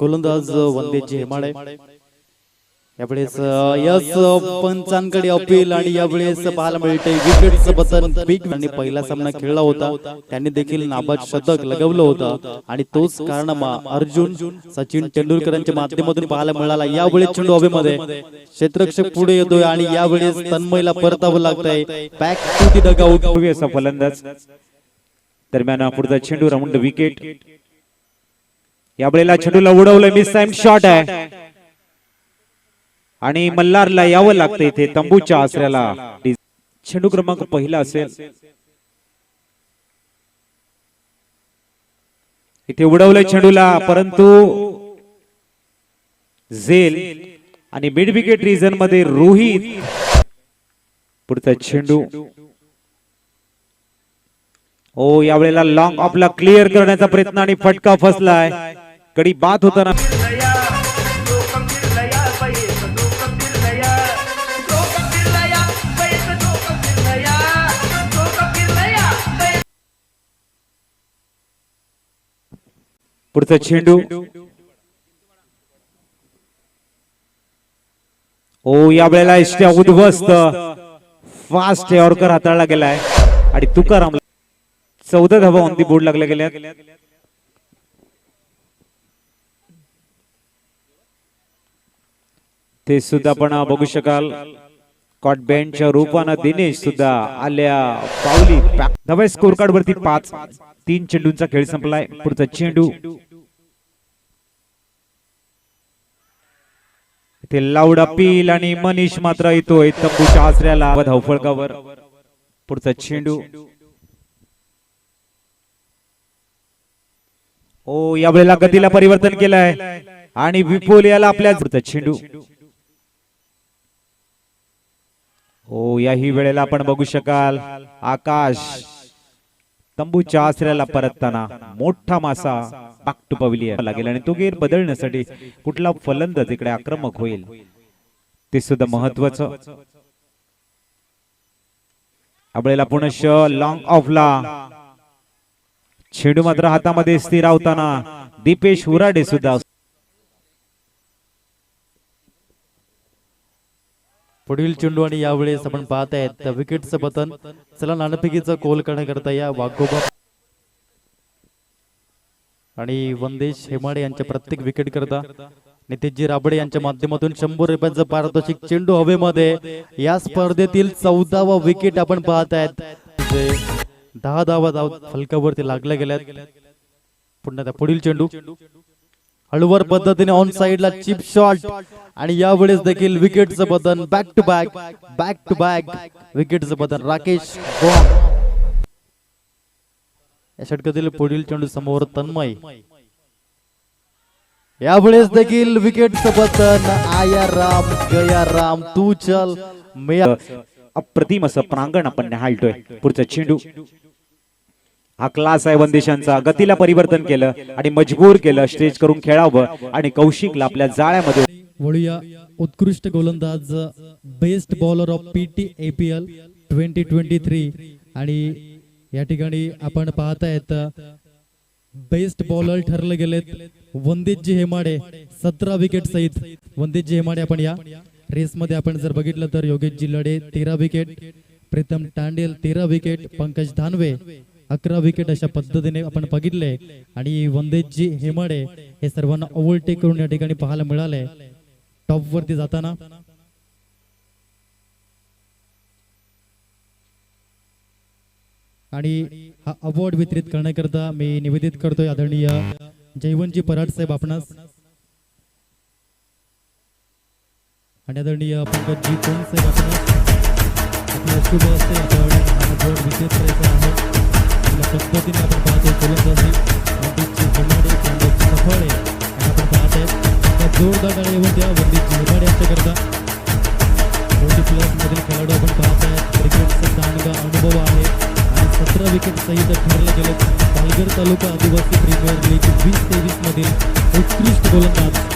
गोलंदाज वंदेजी हेमाळे यावेळेस yes पंचांकडे appeal आणि यावेळेस पाहायला मिळते विकेटचं पतन बिग आणि पहिला सामना खेळला होता त्यांनी देखील नाबाद शतक लगवलं होतं आणि तोच कारनामा अर्जुन सचिन तेंडुलकरांच्या माध्यमातून पाहायला मिळाला। यावेळेस चेंडू हवेमध्ये क्षेत्ररक्षक पुढे येतोय आणि यावेळेस तन्मयला परतावं लागतंय बॅक टू दी डगआउट। असा फलंदाज दरम्यान पुढचा चेंडू राऊंड विकेट यावेळेला चेंडूला उडवलंय मिस टाइम शॉट आहे आणि मल्हारला यावं लागतं इथे तंबूच्या आसऱ्याला। चेंडू क्रमांक पहिला असेल इथे उडवलंय चेंडूला परंतु झेल आणि मिड विकेट रिजन मध्ये रोहित पुढचा चेंडू ओ यावेळेला लॉंग ऑफला क्लिअर करण्याचा प्रयत्न आणि फटका फसलाय कडी बाद होताना पुढचा चेंडू ओ यावेळेला इष्ट उद्ध्वस्त फास्ट यॉर्कर हाताळला गेलाय आणि तुकाराम 14 धावा ऑन दी बोर्ड लागल्या गेल्या। ते सुद्धा आपण बघू शकाल कॉट बँडच्या रूपानं दिनेश सुद्धा आल्या पावली धावा स्कोर कार्ड वरती 5 3 चेंडूंचा खेळ संपलाय। पुढचा चेंडू ते लाऊड अपील आणि मनीष मात्र येतोय तंबूच्या आसऱ्याला धावफळकावर। पुढचा चेंडू ओ यावेळेला गतीला परिवर्तन केलंय आणि विपुल याला आपल्या पुढचा चेंडू ओ याही वेळेला आपण बघू शकाल आकाश तंबूच्या आसऱ्याला परतताना मोठा मासा बॅक टू पवेलियन लागेल आणि तो गेर बदलण्यासाठी कुठला फलंदाज इकडे आक्रमक होईल ते सुद्धा महत्वाचं। आपल्याला पुनश लॉंग ऑफला चेंडू मात्र हातामध्ये स्थिरावताना दीपेश उराडे सुद्धा पुढील चेंडू आणि यावेळेस आपण पाहत आहेत विकेटचं पतन। चला नाणेफेकीचा कोल करण्याकरता या वाघोबा आणि वंदेश हेमाडे यांच्या प्रत्येक विकेट करता नितेशजी राबडे यांच्या माध्यमातून 100 रुपयांचं पारितोषिक चेंडू हवेमध्ये या स्पर्धेतील 14वा विकेट आपण पाहत आहेत जे 10 धावा फलकावरती लागल्या गेल्यात। पुन्हा पुढील चेंडू हळूवार पद्धतीने ऑन साइडला चिप शॉट आणि यावेळेस देखील विकेटचं पतन बॅक टू बॅक विकेटचं पतन राकेश या षटकातील पुढील चेंडू समोर तन्मय यावेळेस देखील विकेटचं पतन आया राम गया राम तू चल अप्रतिम असं प्रांगण आपण निहाळतोय। पुढचा चेंडू हा क्लास आहे वंदेशांचा गतीला परिवर्तन केलं आणि मजबूर केलं स्टेज करून खेळावं आणि कौशिकला आपल्या जाळ्यामध्ये वळूया। उत्कृष्ट गोलंदाज best bowler of PT APL 2023 आणि या ठिकाणी आपण पाहतायत बेस्ट बॉलर ठरले गेलेत वंदेजी हेमाडे 17 विकेट सहित वंदेजी हेमाडे। आपण या रेस मध्ये आपण जर बघितलं तर योगेशजी Ladhe 13 wicket, Pritam Tandel 13 wicket, Pankaj Dhanawe 11 wicket अशा पद्धतीने आपण बघितले आणि वंदेजी हेमाडे हे सर्वांना ओव्हरटेक करून या ठिकाणी पाहायला मिळाले टॉप वरती जाताना। आणि हा अवॉर्ड वितरित करण्याकरता मी निवेदित करतोय आदरणीय जयवंतजी पराड साहेब आपणास आणि आदरणीय पंकजजी कोण साहेब आपणास आपल्या शुभ हस्ते आपण हा अवॉर्ड वितरित करायचा आहे। या पद्धतीने आपण पाहतोय गोलंदाजी वंदेजी हेमाडे सफळ आहे आणि आपण पाहतोय त्या जोरदार गाडीवर त्या वंदेजी हेमाडे यांच्याकरता 20+ मधील खेळाडू आपण पाहताय क्रिकेटचा चांगला अनुभव आहे आणि 17 विकेट सहित ठरले गेले पालघर तालुका आदिवासी प्रीमियर लीग 2023 मधील उत्कृष्ट गोलंदाज